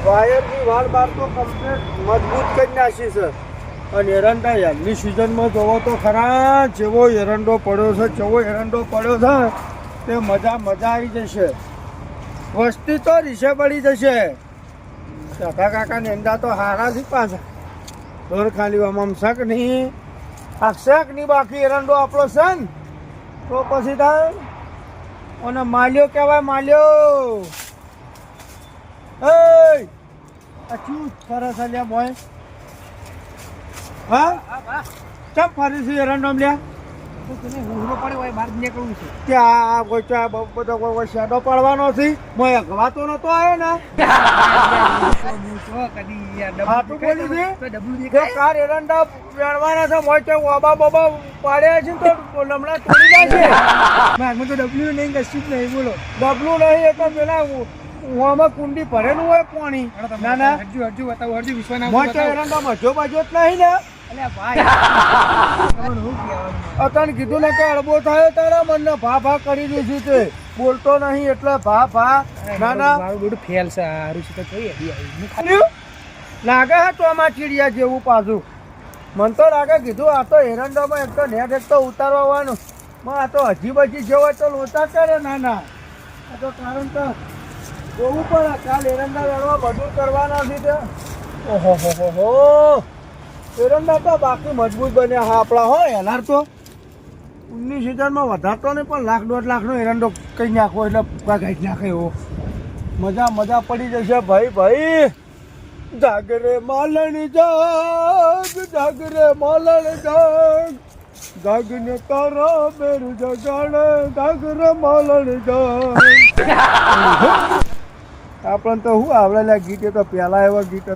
વાયરની વાળ બાર તો કમ્પ્લીટ મજબૂત કરી નાખી છે. અને એરંડા યારની સિઝનમાં જોવો તો ખરા જેવો એરંડો પડ્યો છે તે મજા આવી જશે. વસ્તી તો રીસે પડી જશે. કાકા કાકાની અંદા તો હારાથી પાછા ઘર ખાલી આમ શક નહીં આ શક નહીં બાકી એરંડો આપણો છે ને તો પછી થાય અને માલ્યો કહેવાય માલ્યો. આ શું સરસ લ્યા બોય હા ચમ ફરી છે એરંડો લ્યા ત્યાં બધો કોઈ શેડો પડવાનો છે મોય અગવાતો નતો આવ્યો ને કાર એરંડા વેણવાના છે મોય કે ઓબા બોબા પાડ્યા છે તો લમણા તોડી જાય છે. મારમાં તો ડબલ્યુ નહીં કશું જ નહીં. બોલો ડબલું નહીં એ તો પેલા આમાં કુંડી ભરેલું હોય પાણી. ના ના હજુ વિશ્વના મોય કે એરંડા મજો બાજુ જ નહીં ને અતન કીધું ને કે અડબો થયો તારા મનને ભા કરી દીધું તે બોલતો નહીં એટલે ભા ના મારું બધું ફેલ છે. લાગે હે તો આમાં ચીડિયા જેવું પાછું મન તો લાગે કીધું આ તો એરંડામાં એક તો નેટ એક તો ઉતારવાનું આ તો હજી જેવો તો લોચા કરે. ના આ તો કારણ તો જોવું પડે કાલ એરંડા વેણવા બધું કરવાના છે તે. ઓહો એરંડા તો બાકી મજબૂત બન્યા હા આપણા હોય એલાર તો 19 સિઝનમાં વધારતો નહીં પણ લાખ 1.5 લાખનો એરંડો કઈ નાખવો એટલે ગાઈ નાખે એવો મજા પડી જશે ભાઈ. જાગરે માલણ જાગ જાગને તારા બેરું જગાડે જાગરે માલણ જાગ. આપણને તો શું આવડેલા ગીત તો પેલા એવા ગીત